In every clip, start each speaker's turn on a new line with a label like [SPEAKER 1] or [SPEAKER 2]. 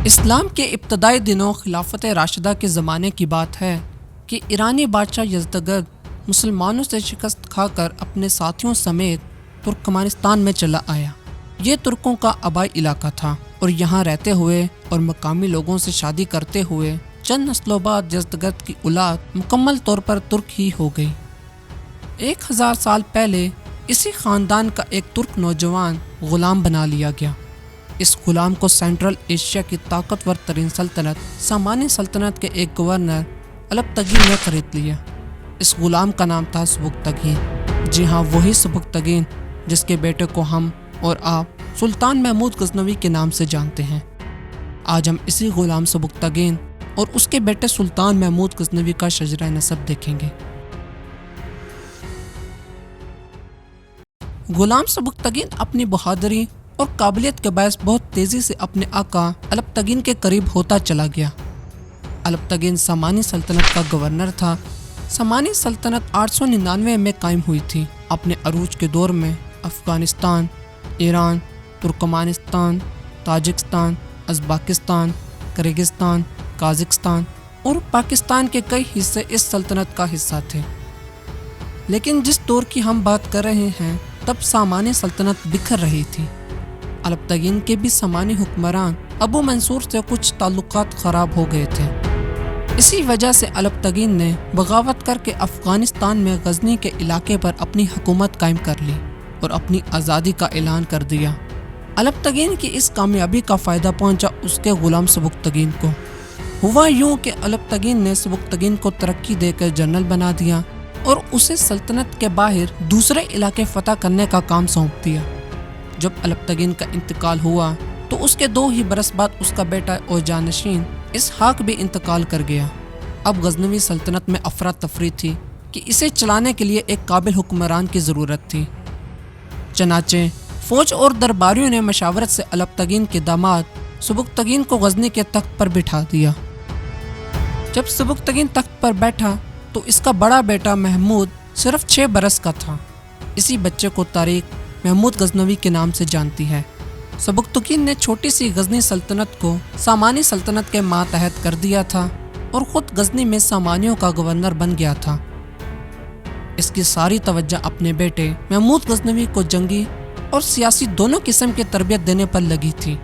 [SPEAKER 1] اسلام کے ابتدائی دنوں خلافت راشدہ کے زمانے کی بات ہے کہ ایرانی بادشاہ یزدگرد مسلمانوں سے شکست کھا کر اپنے ساتھیوں سمیت ترکمانستان میں چلا آیا۔ یہ ترکوں کا آبائی علاقہ تھا اور یہاں رہتے ہوئے اور مقامی لوگوں سے شادی کرتے ہوئے چند نسلوں بعد یزدگرد کی اولاد مکمل طور پر ترک ہی ہو گئی۔ 1000 سال پہلے اسی خاندان کا ایک ترک نوجوان غلام بنا لیا گیا۔ اس غلام کو سینٹرل ایشیا کی طاقتور ترین سلطنت سامانی سلطنت کے ایک گورنر الپتگین نے خرید لیا۔ اس غلام کا نام تھا سبکتگین۔ جی ہاں، وہی سبکتگین جس کے بیٹے کو ہم اور آپ سلطان محمود غزنوی کے نام سے جانتے ہیں۔ آج ہم اسی غلام سبکتگین اور اس کے بیٹے سلطان محمود غزنوی کا شجرہ نسب دیکھیں گے۔ غلام سبکتگین اپنی بہادری اور قابلیت کے باعث بہت تیزی سے اپنے آقا الپتگین کے قریب ہوتا چلا گیا۔ الپتگین سامانی سلطنت کا گورنر تھا۔ سامانی سلطنت 899 میں قائم ہوئی تھی۔ اپنے عروج کے دور میں Afghanistan, Iran, Turkmenistan, Tajikistan, Uzbekistan, Kyrgyzstan, Kazakhstan اور پاکستان کے کئی حصے اس سلطنت کا حصہ تھے۔ لیکن جس دور کی ہم بات کر رہے ہیں تب سامانی سلطنت بکھر رہی تھی۔ الپتگین کے بھی سامانی حکمران ابو منصور سے کچھ تعلقات خراب ہو گئے تھے۔ اسی وجہ سے الپتگین نے بغاوت کر کے افغانستان میں غزنی کے علاقے پر اپنی حکومت قائم کر لی اور اپنی آزادی کا اعلان کر دیا۔ الپتگین کی اس کامیابی کا فائدہ پہنچا اس کے غلام سبکتگین کو۔ ہوا یوں کہ الپتگین نے سبکتگین کو ترقی دے کر جنرل بنا دیا اور اسے سلطنت کے باہر دوسرے علاقے فتح کرنے کا کام سونپ دیا۔ جب الپتگین کا انتقال ہوا تو اس کے 2 ہی برس بعد اس کا بیٹا اور جانشین اسحاق بھی انتقال کر گیا۔ اب غزنوی سلطنت میں افراتفری تھی کہ اسے چلانے کے لیے ایک قابل حکمران کی ضرورت تھی۔ چنانچہ فوج اور درباریوں نے مشاورت سے الپتگین کے داماد سبکتگین کو غزنی کے تخت پر بٹھا دیا۔ جب سبکتگین تخت پر بیٹھا تو اس کا بڑا بیٹا محمود صرف 6 برس کا تھا۔ اسی بچے کو تاریخ محمود غزنوی کے نام سے جانتی ہے۔ سبکتگین نے چھوٹی سی غزنی سلطنت کو سامانی سلطنت کے ماتحت کر دیا تھا اور خود غزنی میں سامانیوں کا گورنر بن گیا تھا۔ اس کی ساری توجہ اپنے بیٹے محمود غزنوی کو جنگی اور سیاسی دونوں قسم کی تربیت دینے پر لگی تھی۔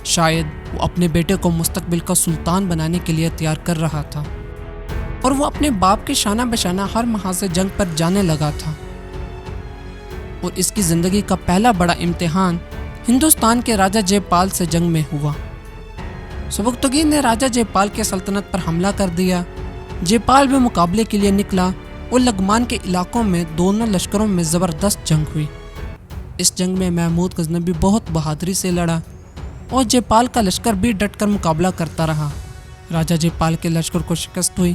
[SPEAKER 1] شاید وہ اپنے بیٹے کو مستقبل کا سلطان بنانے کے لیے تیار کر رہا تھا اور وہ اپنے باپ کے شانہ بشانہ ہر محاذ جنگ پر جانے لگا تھا۔ اور اس کی زندگی کا پہلا بڑا امتحان ہندوستان کے راجہ جے پال سے جنگ میں ہوا۔ سبکتگین نے راجہ جے پال کے سلطنت پر حملہ کر دیا۔ جے پال بھی مقابلے کے لیے نکلا اور لغمان کے علاقوں میں دونوں لشکروں میں زبردست جنگ ہوئی۔ اس جنگ میں محمود غزنوی بہت بہادری سے لڑا اور جے پال کا لشکر بھی ڈٹ کر مقابلہ کرتا رہا۔ راجہ جے پال کے لشکر کو شکست ہوئی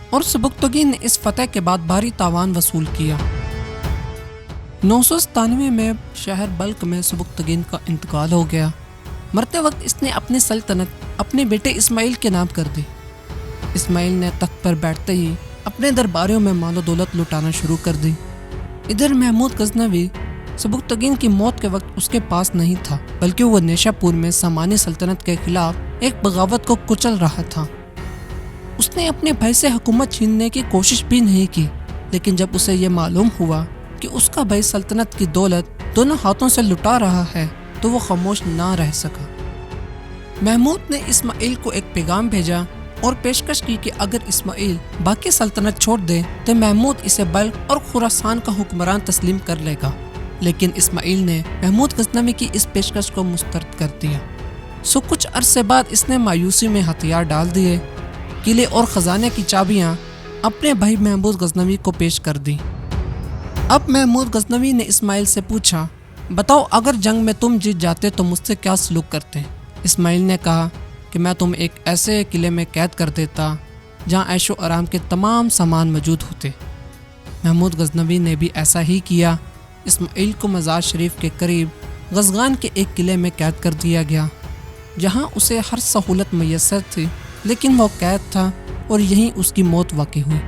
[SPEAKER 1] اور سبکتگین نے اس فتح کے بعد بھاری تاوان وصول کیا۔ 997 میں شہر بلخ میں سبکتگین کا انتقال ہو گیا۔ مرتے وقت اس نے اپنی سلطنت اپنے بیٹے اسماعیل کے نام کر دی۔ اسماعیل نے تخت پر بیٹھتے ہی اپنے درباریوں میں مال و دولت لٹانا شروع کر دی۔ ادھر محمود غزنوی سبکتگین کی موت کے وقت اس کے پاس نہیں تھا، بلکہ وہ نیشا پور میں سامانی سلطنت کے خلاف ایک بغاوت کو کچل رہا تھا۔ اس نے اپنے بھائی سے حکومت چھیننے کی کوشش بھی نہیں کی، لیکن جب اسے یہ معلوم ہوا کہ اس کا بھائی سلطنت کی دولت دونوں ہاتھوں سے لٹا رہا ہے تو وہ خاموش نہ رہ سکا۔ محمود نے اسماعیل کو ایک پیغام بھیجا اور پیشکش کی کہ اگر اسماعیل باقی سلطنت چھوڑ دے تو محمود اسے بلخ اور خراسان کا حکمران تسلیم کر لے گا، لیکن اسماعیل نے محمود غزنوی کی اس پیشکش کو مسترد کر دیا۔ کچھ عرصے بعد اس نے مایوسی میں ہتھیار ڈال دیے، قلعے اور خزانے کی چابیاں اپنے بھائی محمود غزنوی کو پیش کر دی۔ اب محمود غزنوی نے اسماعیل سے پوچھا، بتاؤ اگر جنگ میں تم جیت جاتے تو مجھ سے کیا سلوک کرتے؟ اسماعیل نے کہا کہ میں تم ایک ایسے قلعے میں قید کر دیتا جہاں عیش و آرام کے تمام سامان موجود ہوتے۔ محمود غزنوی نے بھی ایسا ہی کیا۔ اسماعیل کو مزار شریف کے قریب غزغان کے ایک قلعے میں قید کر دیا گیا، جہاں اسے ہر سہولت میسر تھی، لیکن وہ قید تھا اور یہیں اس کی موت واقع ہوئی۔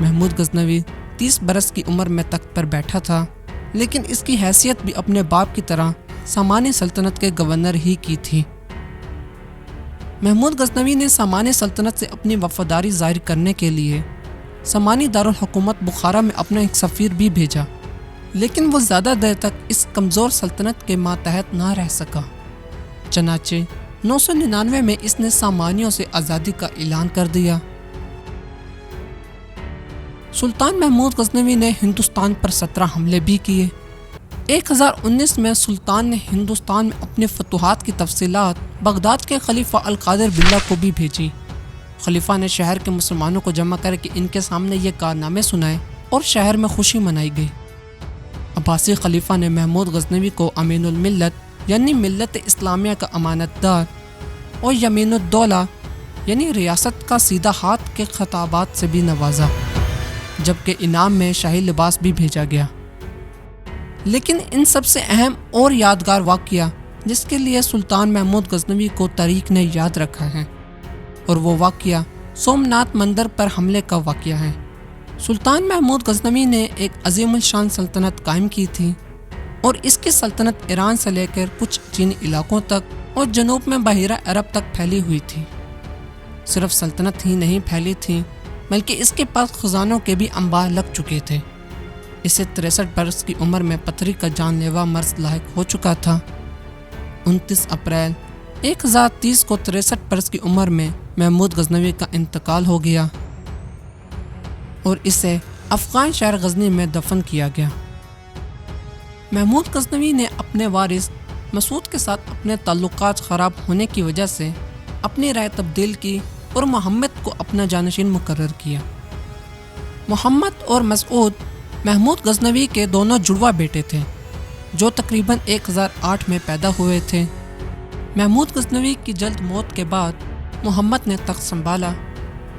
[SPEAKER 1] محمود غزنوی 30 برس کی عمر میں تخت پر بیٹھا تھا، لیکن اس کی حیثیت بھی اپنے باپ کی طرح سامانی سلطنت کے گورنر ہی کی تھی۔ محمود غزنوی نے سامانی سلطنت سے اپنی وفاداری ظاہر کرنے کے لیے سامانی دارالحکومت بخارا میں اپنا ایک سفیر بھی بھیجا، لیکن وہ زیادہ دیر تک اس کمزور سلطنت کے ماتحت نہ رہ سکا۔ چنانچہ 999 میں اس نے سامانیوں سے آزادی کا اعلان کر دیا۔ سلطان محمود غزنوی نے ہندوستان پر 17 حملے بھی کیے۔ 1019 میں سلطان نے ہندوستان میں اپنے فتوحات کی تفصیلات بغداد کے خلیفہ القادر باللہ کو بھی بھیجی۔ خلیفہ نے شہر کے مسلمانوں کو جمع کر کے ان کے سامنے یہ کارنامے سنائے اور شہر میں خوشی منائی گئی۔ عباسی خلیفہ نے محمود غزنوی کو امین الملت یعنی ملت اسلامیہ کا امانت دار اور یمین الدولہ یعنی ریاست کا سیدھا ہاتھ کے خطابات سے بھی نوازا، جبکہ انعام میں شاہی لباس بھی بھیجا گیا۔ لیکن ان سب سے اہم اور یادگار واقعہ جس کے لیے سلطان محمود غزنوی کو تاریخ نے یاد رکھا ہے، اور وہ واقعہ سومناتھ مندر پر حملے کا واقعہ ہے۔ سلطان محمود غزنوی نے ایک عظیم الشان سلطنت قائم کی تھی، اور اس کی سلطنت ایران سے لے کر کچھ چینی علاقوں تک اور جنوب میں بحیرہ عرب تک پھیلی ہوئی تھی۔ صرف سلطنت ہی نہیں پھیلی تھی بلکہ اس کے پاس خزانوں کے بھی انبار لگ چکے تھے۔ اسے 63 برس کی عمر میں پتھری کا جان لیوا مرض لاحق ہو چکا تھا۔ 29 اپریل 1030 کو 63 برس کی عمر میں محمود غزنوی کا انتقال ہو گیا اور اسے افغان شہر غزنی میں دفن کیا گیا۔ محمود غزنوی نے اپنے وارث مسعود کے ساتھ اپنے تعلقات خراب ہونے کی وجہ سے اپنی رائے تبدیل کی اور محمد کو اپنا جانشین مقرر کیا۔ محمد اور مسعود محمود غزنوی کے دونوں جڑواں بیٹے تھے جو تقریباً 1008 میں پیدا ہوئے تھے۔ محمود غزنوی کی جلد موت کے بعد محمد نے تخت سنبھالا۔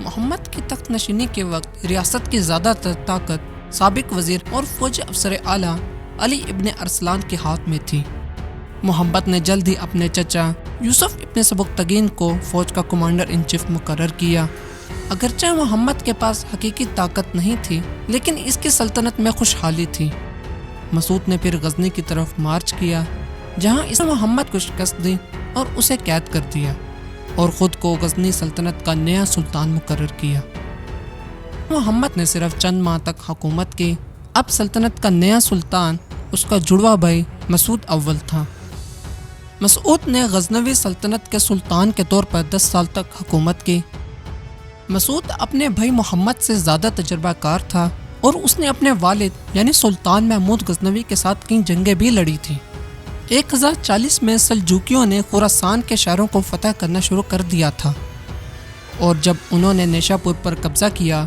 [SPEAKER 1] محمد کی تخت نشینی کے وقت ریاست کی زیادہ تر طاقت سابق وزیر اور فوجی افسر اعلیٰ علی ابن ارسلان کے ہاتھ میں تھی۔ محمد نے جلد ہی اپنے چچا یوسف ابن سبکتگین کو فوج کا کمانڈر ان چیف مقرر کیا۔ اگرچہ محمد کے پاس حقیقی طاقت نہیں تھی لیکن اس کی سلطنت میں خوشحالی تھی۔ مسعود نے پھر غزنی کی طرف مارچ کیا جہاں اس نے محمد کو شکست دی اور اسے قید کر دیا اور خود کو غزنی سلطنت کا نیا سلطان مقرر کیا۔ محمد نے صرف چند ماہ تک حکومت کی۔ اب سلطنت کا نیا سلطان اس کا جڑواں بھائی مسعود اول تھا۔ مسعود نے غزنوی سلطنت کے سلطان کے طور پر 10 سال تک حکومت کی۔ مسعود اپنے بھائی محمد سے زیادہ تجربہ کار تھا اور اس نے اپنے والد یعنی سلطان محمود غزنوی کے ساتھ کئی جنگیں بھی لڑی تھیں۔ 1040 میں سلجوکیوں نے خراسان کے شہروں کو فتح کرنا شروع کر دیا تھا، اور جب انہوں نے نیشا پور پر قبضہ کیا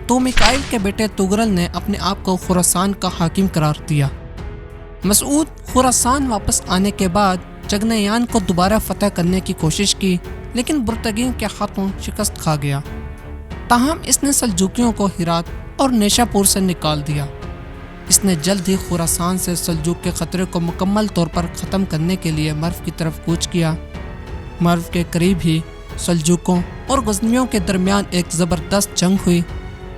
[SPEAKER 1] تو میکائل کے بیٹے تغرل نے اپنے آپ کو خراسان کا حاکم قرار دیا۔ مسعود خراسان واپس آنے کے بعد چگنیان کو دوبارہ فتح کرنے کی کوشش کی لیکن برتگین کے ہاتھوں شکست کھا گیا۔ تاہم اس نے سلجوکیوں کو ہرات اور نیشا پور سے نکال دیا۔ اس نے جلد ہی خراسان سے سلجوک کے خطرے کو مکمل طور پر ختم کرنے کے لیے مرو کی طرف کوچ کیا۔ مرو کے قریب ہی سلجوکوں اور غزنویوں کے درمیان ایک زبردست جنگ ہوئی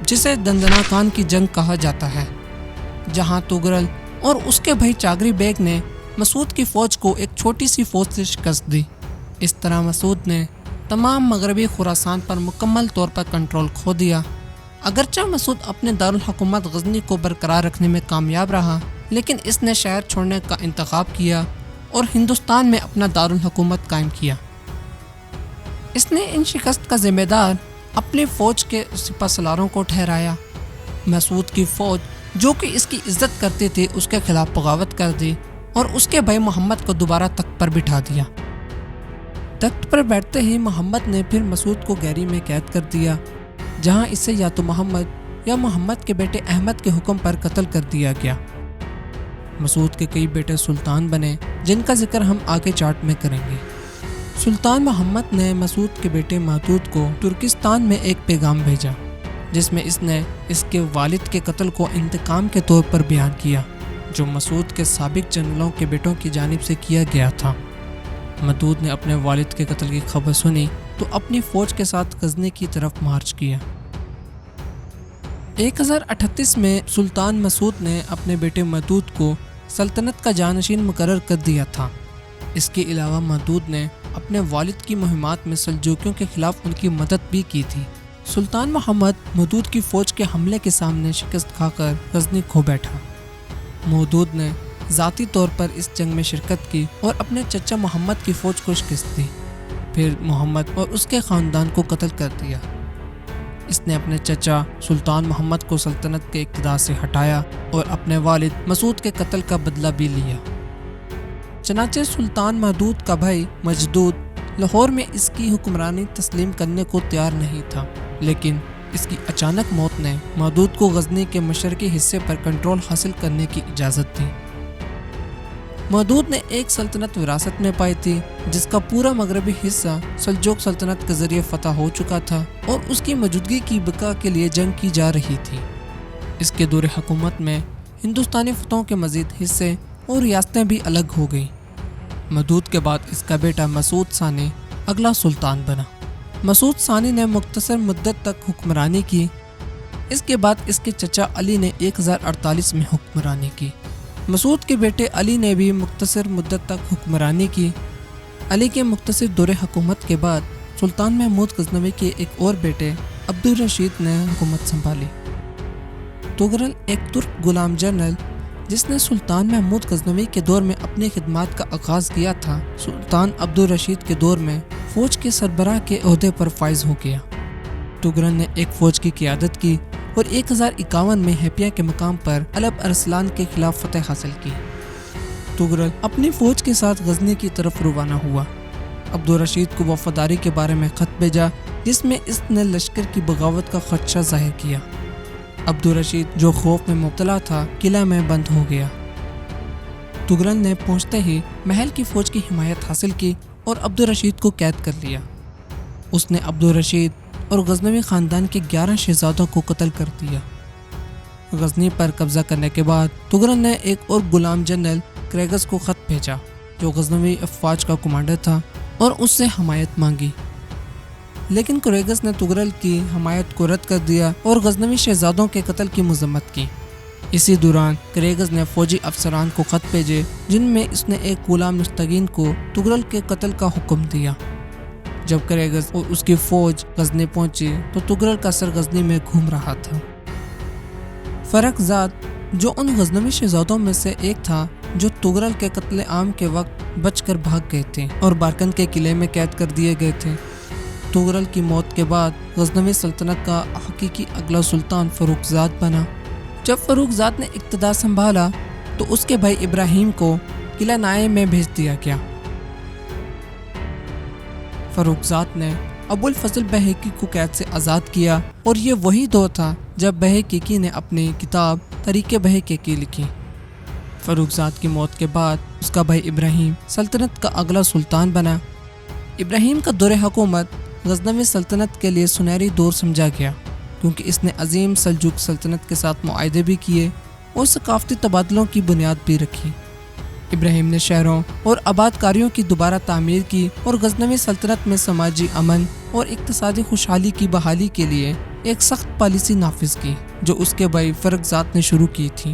[SPEAKER 1] جسے دندناکان کی جنگ کہا جاتا ہے، جہاں تغرل اور اس کے بھائی چاغری بیگ نے مسعود کی فوج کو ایک چھوٹی سی فوج سے شکست دی۔ اس طرح مسعود نے تمام مغربی خراسان پر مکمل طور پر کنٹرول کھو دیا۔ اگرچہ مسعود اپنے دارالحکومت غزنی کو برقرار رکھنے میں کامیاب رہا لیکن اس نے شہر چھوڑنے کا انتخاب کیا اور ہندوستان میں اپنا دارالحکومت قائم کیا۔ اس نے ان شکست کا ذمہ دار اپنی فوج کے سپہ سالاروں کو ٹھہرایا۔ مسعود کی فوج جو کہ اس کی عزت کرتی تھی اس کے خلاف بغاوت کر دی اور اس کے بھائی محمد کو دوبارہ تخت پر بٹھا دیا۔ تخت پر بیٹھتے ہی محمد نے پھر مسعود کو گیری میں قید کر دیا جہاں اسے یا تو محمد یا محمد کے بیٹے احمد کے حکم پر قتل کر دیا گیا۔ مسعود کے کئی بیٹے سلطان بنے جن کا ذکر ہم آگے چارٹ میں کریں گے۔ سلطان محمد نے مسعود کے بیٹے مودود کو ترکستان میں ایک پیغام بھیجا جس میں اس نے اس کے والد کے قتل کو انتقام کے طور پر بیان کیا جو مسعود کے سابق جنرلوں کے بیٹوں کی جانب سے کیا گیا تھا۔ مودود نے اپنے والد کے قتل کی خبر سنی تو اپنی فوج کے ساتھ غزنی کی طرف مارچ کیا۔ 1038 میں سلطان مسعود نے اپنے بیٹے مودود کو سلطنت کا جانشین مقرر کر دیا تھا۔ اس کے علاوہ محدود نے اپنے والد کی مہمات میں سلجوکیوں کے خلاف ان کی مدد بھی کی تھی۔ سلطان محمد محدود کی فوج کے حملے کے سامنے شکست کھا کر غزنی کھو بیٹھا۔ محدود نے ذاتی طور پر اس جنگ میں شرکت کی اور اپنے چچا محمد کی فوج کو شکست دی، پھر محمد اور اس کے خاندان کو قتل کر دیا۔ اس نے اپنے چچا سلطان محمد کو سلطنت کے اقتدار سے ہٹایا اور اپنے والد مسعود کے قتل کا بدلہ بھی لیا۔ چنانچہ سلطان محدود کا بھائی مجدود لاہور میں اس کی حکمرانی تسلیم کرنے کو تیار نہیں تھا، لیکن اس کی اچانک موت نے محدود کو غزنی کے مشرقی حصے پر کنٹرول حاصل کرنے کی اجازت دی۔ محدود نے ایک سلطنت وراثت میں پائی تھی جس کا پورا مغربی حصہ سلجوق سلطنت کے ذریعے فتح ہو چکا تھا اور اس کی موجودگی کی بقا کے لیے جنگ کی جا رہی تھی۔ اس کے دور حکومت میں ہندوستانی فتحوں کے مزید حصے اور ریاستیں بھی الگ ہو گئیں۔ محدود کے بعد اس کا بیٹا مسعود ثانی اگلا سلطان بنا۔ مسعود ثانی نے مختصر مدت تک حکمرانی کی۔ اس کے بعد اس کے چچا علی نے 1048 میں حکمرانی کی۔ مسعود کے بیٹے علی نے بھی مختصر مدت تک حکمرانی کی۔ علی کے مختصر دور حکومت کے بعد سلطان محمود غزنوی کے ایک اور بیٹے عبدالرشید نے حکومت سنبھالی۔ تغرل ایک ترک غلام جنرل جس نے سلطان محمود غزنوی کے دور میں اپنی خدمات کا آغاز کیا تھا، سلطان عبدالرشید کے دور میں فوج کے سربراہ کے عہدے پر فائز ہو گیا۔ تغرل نے ایک فوج کی قیادت کی اور 1051 میں ہیپیا کے مقام پر علب ارسلان کے خلاف فتح حاصل کی۔ تغرل اپنی فوج کے ساتھ غزنی کی طرف روانہ ہوا۔ عبدالرشید کو وفاداری کے بارے میں خط بھیجا جس میں اس نے لشکر کی بغاوت کا خدشہ ظاہر کیا۔ عبدالرشید جو خوف میں مبتلا تھا قلعہ میں بند ہو گیا۔ تغرل نے پہنچتے ہی محل کی فوج کی حمایت حاصل کی اور عبدالرشید کو قید کر لیا۔ اس نے عبدالرشید اور غزنوی خاندان کے 11 شہزادوں کو قتل کر دیا۔ غزنی پر قبضہ کرنے کے بعد تغرل نے ایک اور غلام جنرل کریگس کو خط بھیجا جو غزنوی افواج کا کمانڈر تھا اور اس سے حمایت مانگی، لیکن کریگس نے تغرل کی حمایت کو رد کر دیا اور غزنوی شہزادوں کے قتل کی مذمت کی۔ اسی دوران کریگس نے فوجی افسران کو خط بھیجے جن میں اس نے ایک غلام نستعین کو تغرل کے قتل کا حکم دیا۔ جب کریگس اور اس کی فوج غزنی پہنچی تو تغرل کا سر غزنی میں گھوم رہا تھا۔ فرق زاد جو ان غزنوی شہزادوں میں سے ایک تھا جو تغرل کے قتل عام کے وقت بچ کر بھاگ گئے تھے اور بارکن کے قلعے میں قید کر دیے گئے تھے۔ تغرل کی موت کے بعد غزنوی سلطنت کا حقیقی اگلا سلطان فروخ زاد بنا۔ جب فروخ زاد نے اقتدار سنبھالا تو اس کے بھائی ابراہیم کو قلعہ نائے میں بھیج دیا گیا۔ فروخ زاد نے ابو الفضل بہیقی کو قید سے آزاد کیا اور یہ وہی دور تھا جب بہیقی نے اپنی کتاب طریق بہیقی لکھی۔ فروخ زاد کی موت کے بعد اس کا بھائی ابراہیم سلطنت کا اگلا سلطان بنا۔ ابراہیم کا دور حکومت غزنوی سلطنت کے لیے سنہری دور سمجھا گیا کیونکہ اس نے عظیم سلجوق سلطنت کے ساتھ معاہدے بھی کیے اور ثقافتی تبادلوں کی بنیاد بھی رکھی۔ ابراہیم نے شہروں اور آباد کاریوں کی دوبارہ تعمیر کی اور غزنوی سلطنت میں سماجی امن اور اقتصادی خوشحالی کی بحالی کے لیے ایک سخت پالیسی نافذ کی جو اس کے بھائی فرخ زاد نے شروع کی تھی۔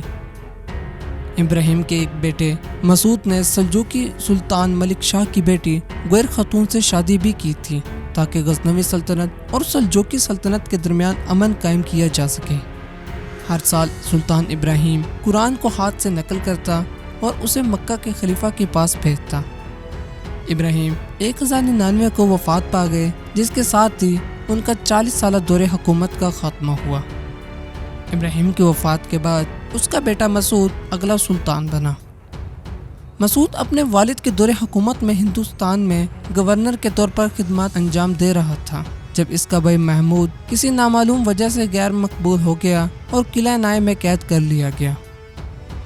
[SPEAKER 1] ابراہیم کے ایک بیٹے مسعود نے سلجوقی سلطان ملک شاہ کی بیٹی گویر خاتون سے شادی بھی کی تھی تاکہ غزنوی سلطنت اور سلجوقی سلطنت کے درمیان امن قائم کیا جا سکے۔ ہر سال سلطان ابراہیم قرآن کو ہاتھ سے نقل کرتا اور اسے مکہ کے خلیفہ کے پاس بھیجتا۔ ابراہیم 1099 کو وفات پا گئے جس کے ساتھ ہی ان کا 40 سالہ دور حکومت کا خاتمہ ہوا۔ ابراہیم کی وفات کے بعد اس کا بیٹا مسعود اگلا سلطان بنا۔ مسعود اپنے والد کے دور حکومت میں ہندوستان میں گورنر کے طور پر خدمات انجام دے رہا تھا جب اس کا بھائی محمود کسی نامعلوم وجہ سے غیر مقبول ہو گیا اور قلعہ نائے میں قید کر لیا گیا۔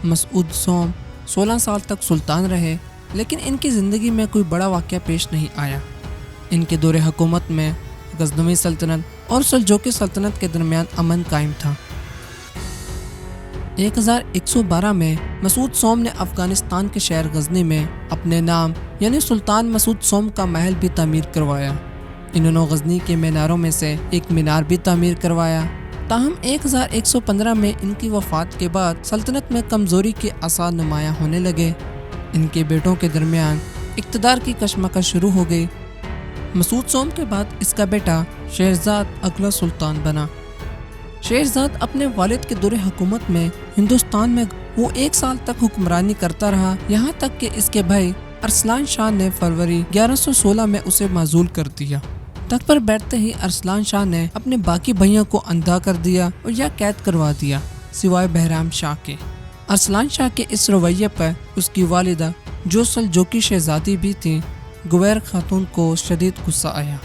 [SPEAKER 1] مسعود سوم 16 سال تک سلطان رہے لیکن ان کی زندگی میں کوئی بڑا واقعہ پیش نہیں آیا۔ ان کے دور حکومت میں غزنوی سلطنت اور سلجوقی سلطنت کے درمیان امن قائم تھا۔ 1112 میں مسعود سوم نے افغانستان کے شہر غزنی میں اپنے نام یعنی سلطان مسعود سوم کا محل بھی تعمیر کروایا۔ انہوں نے غزنی کے میناروں میں سے ایک مینار بھی تعمیر کروایا۔ تاہم 1115 میں ان کی وفات کے بعد سلطنت میں کمزوری کے آثار نمایاں ہونے لگے۔ ان کے بیٹوں کے درمیان اقتدار کی کشمکش شروع ہو گئی۔ مسعود سوم کے بعد اس کا بیٹا شہرزاد اگلا سلطان بنا۔ شہرزاد اپنے والد کے دور حکومت میں ہندوستان میں وہ 1 سال تک حکمرانی کرتا رہا، یہاں تک کہ اس کے بھائی ارسلان شاہ نے فروری 1116 میں اسے معزول کر دیا۔ تخت پر بیٹھتے ہی ارسلان شاہ نے اپنے باقی بھائیوں کو اندھا کر دیا اور یا قید کروا دیا، سوائے بہرام شاہ کے۔ ارسلان شاہ کے اس رویے پر اس کی والدہ جو سلجوقی شہزادی بھی تھی، گویر خاتون کو شدید غصہ آیا۔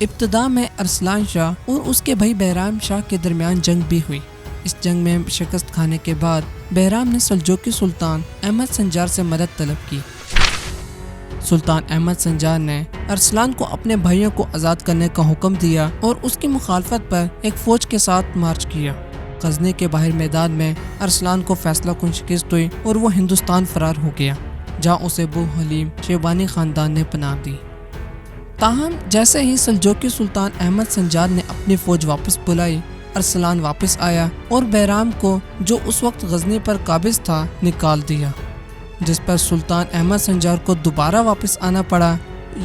[SPEAKER 1] ابتدا میں ارسلان شاہ اور اس کے بھائی بہرام شاہ کے درمیان جنگ بھی ہوئی۔ اس جنگ میں شکست کھانے کے بعد بہرام نے سلجوقی سلطان احمد سنجار سے مدد طلب کی۔ سلطان احمد سنجار نے ارسلان کو اپنے بھائیوں کو آزاد کرنے کا حکم دیا اور اس کی مخالفت پر ایک فوج کے ساتھ مارچ کیا۔ غزنی کے باہر میدان میں ارسلان کو فیصلہ کن شکست ہوئی اور وہ ہندوستان فرار ہو گیا، جہاں اسے ابو حلیم شیبانی خاندان نے پناہ دی۔ تاہم جیسے ہی سلجوقی سلطان احمد سنجار نے اپنی فوج واپس بلائی، ارسلان واپس آیا اور بہرام کو جو اس وقت غزنی پر قابض تھا نکال دیا، جس پر سلطان احمد سنجار کو دوبارہ واپس آنا پڑا۔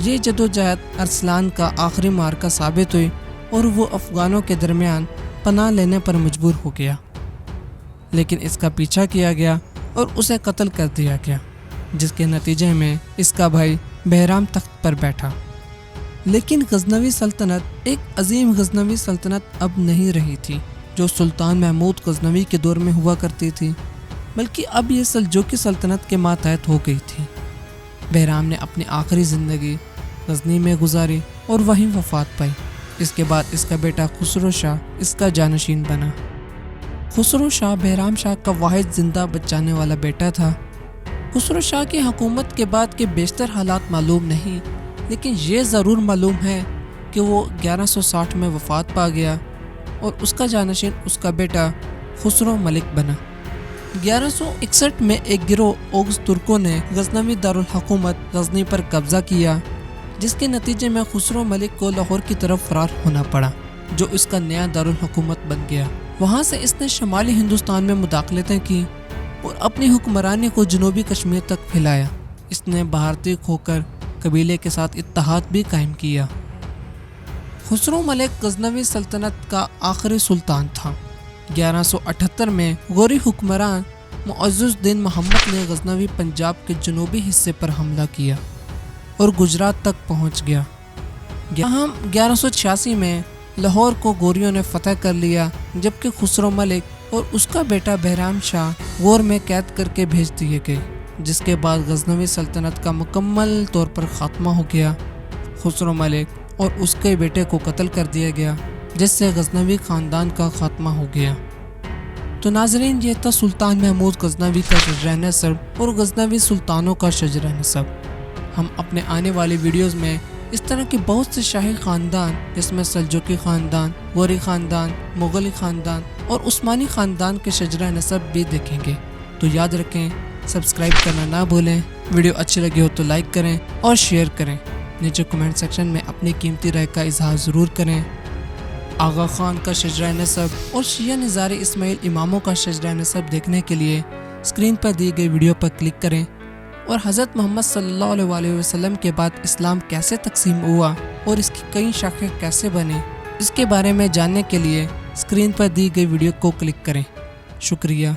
[SPEAKER 1] یہ جدوجہد ارسلان کا آخری معرکہ ثابت ہوئی اور وہ افغانوں کے درمیان پناہ لینے پر مجبور ہو گیا، لیکن اس کا پیچھا کیا گیا اور اسے قتل کر دیا گیا، جس کے نتیجے میں اس کا بھائی بہرام تخت پر بیٹھا۔ لیکن غزنوی سلطنت ایک عظیم غزنوی سلطنت اب نہیں رہی تھی جو سلطان محمود غزنوی کے دور میں ہوا کرتی تھی، بلکہ اب یہ سلجوقی سلطنت کے ماتحت ہو گئی تھی۔ بہرام نے اپنی آخری زندگی غزنی میں گزاری اور وہیں وفات پائی۔ اس کے بعد اس کا بیٹا خسرو شاہ اس کا جانشین بنا۔ خسرو شاہ بہرام شاہ کا واحد زندہ بچانے والا بیٹا تھا۔ خسرو شاہ کی حکومت کے بعد کے بیشتر حالات معلوم نہیں، لیکن یہ ضرور معلوم ہے کہ وہ 1160 میں وفات پا گیا اور اس کا جانشین اس کا بیٹا خسرو ملک بنا۔ 1161 میں ایک گروہ اوغز ترکوں نے غزنوی دارالحکومت غزنی پر قبضہ کیا، جس کے نتیجے میں خسرو ملک کو لاہور کی طرف فرار ہونا پڑا، جو اس کا نیا دارالحکومت بن گیا۔ وہاں سے اس نے شمالی ہندوستان میں مداخلتیں کی اور اپنی حکمرانی کو جنوبی کشمیر تک پھیلایا۔ اس نے بھارتی کھوکر قبیلے کے ساتھ اتحاد بھی قائم کیا۔ خسرو ملک غزنوی سلطنت کا آخری سلطان تھا۔ 1178 میں غوری حکمران معزز الدین محمد نے غزنوی پنجاب کے جنوبی حصے پر حملہ کیا اور گجرات تک پہنچ گیا۔ 1186 میں لاہور کو غوریوں نے فتح کر لیا، جبکہ خسرو ملک اور اس کا بیٹا بہرام شاہ غور میں قید کر کے بھیج دیے گئے، جس کے بعد غزنوی سلطنت کا مکمل طور پر خاتمہ ہو گیا۔ خسرو ملک اور اس کے بیٹے کو قتل کر دیا گیا، جس سے غزنوی خاندان کا خاتمہ ہو گیا۔ تو ناظرین، یہ تھا سلطان محمود غزنوی کا شجرہ نسب اور غزنوی سلطانوں کا شجرہ نسب۔ ہم اپنے آنے والی ویڈیوز میں اس طرح کے بہت سے شاہی خاندان، جس میں سلجوقی خاندان، غوری خاندان، مغلی خاندان اور عثمانی خاندان کے شجرہ نسب بھی دیکھیں گے۔ تو یاد رکھیں، سبسکرائب کرنا نہ بھولیں، ویڈیو اچھی لگی ہو تو لائک کریں اور شیئر کریں۔ نیچے کمنٹ سیکشن میں اپنی قیمتی رائے کا اظہار ضرور کریں۔ آغا خان کا شجرہ نسب اور شیعہ نظار اسماعیل اماموں کا شجرہ نسب دیکھنے کے لیے اسکرین پر دی گئی ویڈیو پر کلک کریں، اور حضرت محمد صلی اللہ علیہ وسلم کے بعد اسلام کیسے تقسیم ہوا اور اس کی کئی شاخیں کیسے بنے، اس کے بارے میں جاننے کے لیے اسکرین پر دی گئی ویڈیو کو کلک کریں۔ شکریہ۔